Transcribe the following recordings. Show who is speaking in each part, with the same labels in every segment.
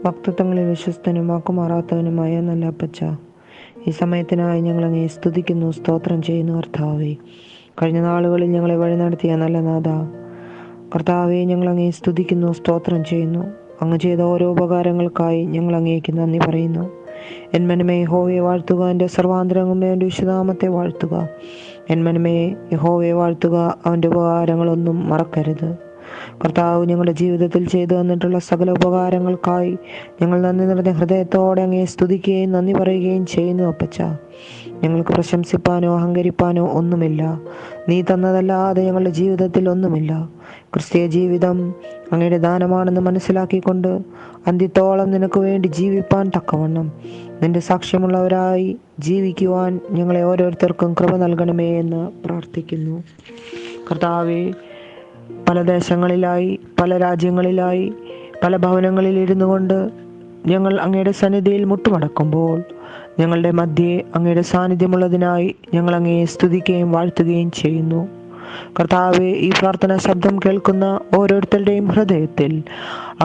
Speaker 1: വക്തത്വങ്ങളിൽ വിശ്വസ്തനും വാക്കുമാറാത്തവനുമായ നല്ല അപ്പച്ച, ഈ സമയത്തിനായി ഞങ്ങൾ അങ്ങയെ സ്തുതിക്കുന്നു, സ്തോത്രം ചെയ്യുന്നു. കർത്താവേ, കഴിഞ്ഞ നാളുകളിൽ ഞങ്ങളെ വഴി നടത്തിയ നല്ല നാഥ, കർത്താവെ, ഞങ്ങൾ അങ്ങയെ സ്തുതിക്കുന്നു, സ്തോത്രം ചെയ്യുന്നു. അങ്ങ് ചെയ്ത ഓരോ ഉപകാരങ്ങൾക്കായി ഞങ്ങൾ അങ്ങേക്ക് നന്ദി പറയുന്നു. എൻ മനമേ യഹോവയെ വാഴ്ത്തുക, എൻ്റെ സർവാന്തരംഗമേ അവൻ്റെ വിശുദ്ധനാമത്തെ വാഴ്ത്തുക. എൻ മനമേ യഹോവയെ വാഴ്ത്തുക, അവൻ്റെ ഉപകാരങ്ങളൊന്നും മറക്കരുത്. കർത്താവ് ഞങ്ങളുടെ ജീവിതത്തിൽ ചെയ്തു തന്നിട്ടുള്ള സകല ഉപകാരങ്ങൾക്കായി ഞങ്ങൾ നന്ദി നിറഞ്ഞ ഹൃദയത്തോടെ അങ്ങയെ സ്തുതിക്കുകയും നന്ദി പറയുകയും ചെയ്യുന്നു. അപ്പച്ച, ഞങ്ങൾക്ക് പ്രശംസിപ്പാനോ അഹങ്കരിപ്പാനോ ഒന്നുമില്ല. നീ തന്നതല്ലാതെ ഞങ്ങളുടെ ജീവിതത്തിൽ ഒന്നുമില്ല. ക്രിസ്തീയ ജീവിതം അങ്ങയുടെ ദാനമാണെന്ന് മനസ്സിലാക്കിക്കൊണ്ട് അന്ത്യത്തോളം നിനക്ക് വേണ്ടി ജീവിപ്പാൻ തക്കവണ്ണം നിന്റെ സാക്ഷ്യമുള്ളവരായി ജീവിക്കുവാൻ ഞങ്ങളെ ഓരോരുത്തർക്കും കൃപ നൽകണമേ എന്ന് പ്രാർത്ഥിക്കുന്നു. കർത്താവേ, പല ദേശങ്ങളിലായി, പല രാജ്യങ്ങളിലായി, പല ഭവനങ്ങളിൽ ഇരുന്നു കൊണ്ട് ഞങ്ങൾ അങ്ങയുടെ സന്നിധിയിൽ മുട്ടുമടക്കുമ്പോൾ ഞങ്ങളുടെ മധ്യേ അങ്ങയുടെ സാന്നിധ്യമുള്ളതിനായി ഞങ്ങൾ അങ്ങയെ സ്തുതിക്കുകയും വാഴ്ത്തുകയും ചെയ്യുന്നു. കർത്താവെ, ഈ പ്രാർത്ഥന ശബ്ദം കേൾക്കുന്ന ഓരോരുത്തരുടെയും ഹൃദയത്തിൽ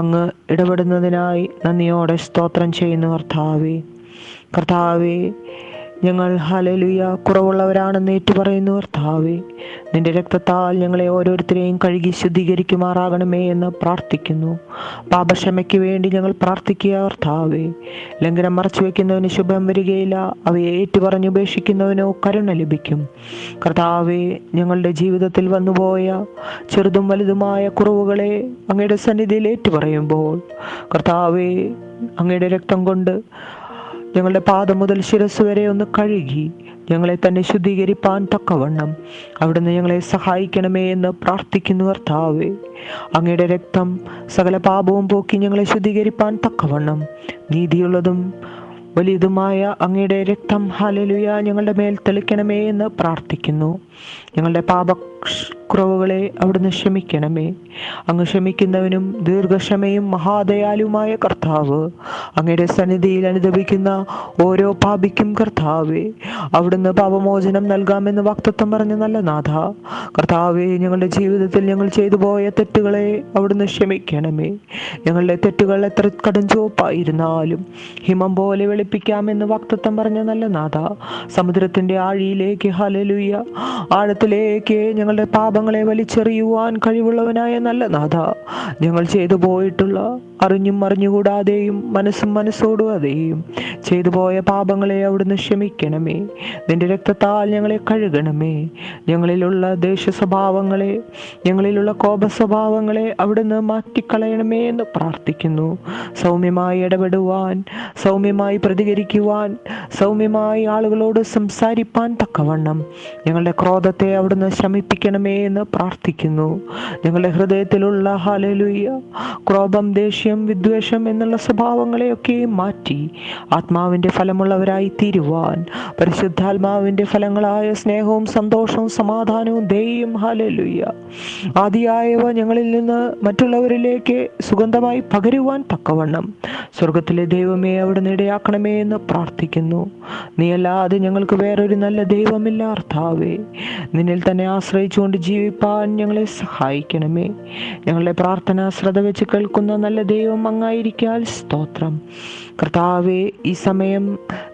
Speaker 1: അങ്ങ് ഇടപെടുന്നതിനായി നന്ദിയോടെ സ്തോത്രം ചെയ്യുന്നു. കർത്താവെ, ഞങ്ങൾ ഹല്ലേലൂയ കുറവുള്ളവരാണെന്ന് ഏറ്റുപറയുന്നു. കർത്താവേ, നിന്റെ രക്തത്താൽ ഞങ്ങളെ ഓരോരുത്തരെയും കഴുകി ശുദ്ധീകരിക്കുമാറാകണമേ എന്ന് പ്രാർത്ഥിക്കുന്നു. പാപക്ഷമയ്ക്ക് വേണ്ടി ഞങ്ങൾ പ്രാർത്ഥിക്കുക. കർത്താവേ, ലംഘനം മറച്ചു വയ്ക്കുന്നവന് ശുഭം വരികയില്ല, അവയെ ഏറ്റുപറഞ്ഞുപേക്ഷിക്കുന്നവനോ കരുണ ലഭിക്കും. കർത്താവേ, ഞങ്ങളുടെ ജീവിതത്തിൽ വന്നുപോയ ചെറുതും വലുതുമായ കുറവുകളെ അങ്ങയുടെ സന്നിധിയിൽ ഏറ്റുപറയുമ്പോൾ കർത്താവേ, അങ്ങയുടെ രക്തം കൊണ്ട് ഞങ്ങളുടെ പാദം മുതൽ ശിരസ് വരെ ഒന്ന് കഴുകി ഞങ്ങളെ തന്നെ ശുദ്ധീകരിപ്പാൻ തക്കവണ്ണം അവിടുന്ന് ഞങ്ങളെ സഹായിക്കണമേ എന്ന് പ്രാർത്ഥിക്കുന്നു. കർത്താവേ, അങ്ങയുടെ രക്തം സകല പാപവും പോക്കി ഞങ്ങളെ ശുദ്ധീകരിപ്പാൻ തക്കവണ്ണം നീതിയുള്ളതും വലിയതുമായ അങ്ങയുടെ രക്തം ഹല്ലേലൂയ ഞങ്ങളുടെ മേൽ തെളിക്കണമേ എന്ന് പ്രാർത്ഥിക്കുന്നു. ഞങ്ങളുടെ പാപക്കുറവുകളെ അവിടുന്ന് ക്ഷമിക്കണമേ. അങ്ങ് ക്ഷമിക്കുന്നവനും ദീർഘക്ഷമയും മഹാദയാലുമായ കർത്താവ്, അങ്ങയുടെ സന്നിധിയിൽ അനുദപിക്കുന്ന ഓരോ പാപിക്കും കർത്താവേ, അവിടുന്ന് പാപമോചനം നൽകാമെന്ന് വാഗ്ദത്തം പറഞ്ഞ നല്ല നാഥ, കർത്താവേ, ഞങ്ങളുടെ ജീവിതത്തിൽ ഞങ്ങൾ ചെയ്തു പോയ തെറ്റുകളെ അവിടുന്ന് ക്ഷമിക്കണമേ. ഞങ്ങളുടെ തെറ്റുകൾ എത്ര കടും ചുവപ്പായിരുന്നാലും ഹിമം പോലെ വെളുപ്പിക്കാമെന്ന് വാഗ്ദത്തം പറഞ്ഞ നല്ല നാഥ, സമുദ്രത്തിന്റെ ആഴിയിലേക്ക് ഹല്ലേലൂയ ആഴത്തിലേക്ക് ഞങ്ങളുടെ പാപങ്ങളെ വലിച്ചെറിയുവാൻ കഴിവുള്ളവനായ നല്ല നാഥ, ഞങ്ങൾ ചെയ്തു പോയിട്ടുള്ള അറിഞ്ഞും അറിഞ്ഞുകൂടാതെയും മനസ്സോടുകൂടെയും ചെയ്തു പോയ പാപങ്ങളെ അവിടുന്ന് ക്ഷമിക്കണമേ. നിന്റെ രക്തത്താൽ ഞങ്ങളെ കഴുകണമേ. ഞങ്ങളിലുള്ള ദേശസ്വഭാവങ്ങളെ, ഞങ്ങളിലുള്ള കോപസ്വഭാവങ്ങളെ അവിടുന്ന് മാറ്റിക്കളയണമേ എന്ന് പ്രാർത്ഥിക്കുന്നു. സൗമ്യമായി ഇടപെടുവാൻ, സൗമ്യമായി പ്രതികരിക്കുവാൻ, സൗമ്യമായി ആളുകളോട് സംസാരിപ്പാൻ തക്കവണ്ണം ഞങ്ങളുടെ ക്രോധത്തെ അവിടുന്ന് ശമിപ്പിക്കണമേ എന്ന് പ്രാർത്ഥിക്കുന്നു. ഞങ്ങളുടെ ഹൃദയത്തിലുള്ള ഹല്ലേലൂയ ക്രോധം, ദേഷ്യം, വിദ്വേഷം എന്നുള്ള സ്വഭാവങ്ങളെയൊക്കെ മാറ്റി ആത്മാവിന്റെ ഫലമുള്ളവരായി തീരുവാൻ, പരിശുദ്ധാത്മാവിന്റെ ഫലങ്ങളായ സ്നേഹവും സന്തോഷവും സമാധാനവും ദയയും ഹല്ലേലൂയ ആദിയായവ ഞങ്ങളിൽ നിന്ന് മറ്റുള്ളവരിലേക്ക് സുഗന്ധമായി പകരുവാൻ തക്കവണ്ണം സ്വർഗത്തിലെ ദൈവമേ അവിടുന്ന് ഇടയാക്കണമേ എന്ന് പ്രാർത്ഥിക്കുന്നു. നീയല്ലാതെ ഞങ്ങൾക്ക് വേറൊരു നല്ല ദൈവമില്ല. കർത്താവേ, നിന്നിൽ തന്നെ ആശ്രയിച്ചുകൊണ്ട് ജീവിപ്പാൻ ഞങ്ങളെ സഹായിക്കണമേ. ഞങ്ങളുടെ പ്രാർത്ഥന ശ്രദ്ധ വെച്ച് കേൾക്കുന്ന നല്ല ദൈവം അങ്ങായിരിക്കാൽ സ്തോത്രം. കർത്താവെ, ഈ സമയം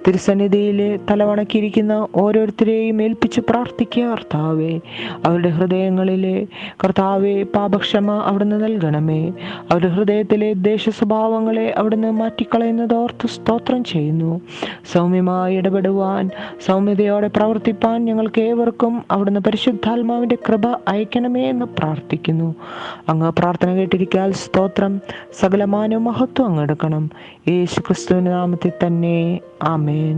Speaker 1: തിരുസന്നിധിയിൽ തലവണക്കിയിരിക്കുന്ന ഓരോരുത്തരെയും ഏൽപ്പിച്ച് പ്രാർത്ഥിക്കുക. കർത്താവെ, അവരുടെ ഹൃദയങ്ങളിലെ കർത്താവെ പാപക്ഷമ അവിടുന്ന് നൽകണമേ. അവരുടെ ഹൃദയത്തിലെ ദേശസ്വഭാവങ്ങളെ അവിടുന്ന് മാറ്റിക്കളയുന്നത് ഓർത്ത് സ്തോത്രം ചെയ്യുന്നു. സൗമ്യമായി ഇടപെടുവാൻ, സൗമ്യതയോടെ പ്രവർത്തിപ്പാൻ ഞങ്ങൾക്ക് ഏവർക്കും അവിടുന്ന് പരിശുദ്ധാത്മാവിന്റെ കൃപ അയക്കണമേ എന്ന് പ്രാർത്ഥിക്കുന്നു. അങ്ങ് പ്രാർത്ഥന കേട്ടിരിക്കാൻ സ്തോത്രം. സകലമാനവും മഹത്വം അങ്ങ് എടുക്കണം. യേശു ക്രിസ്തുവിന്റെ നാമത്തിൽ തന്നെ, ആമേൻ.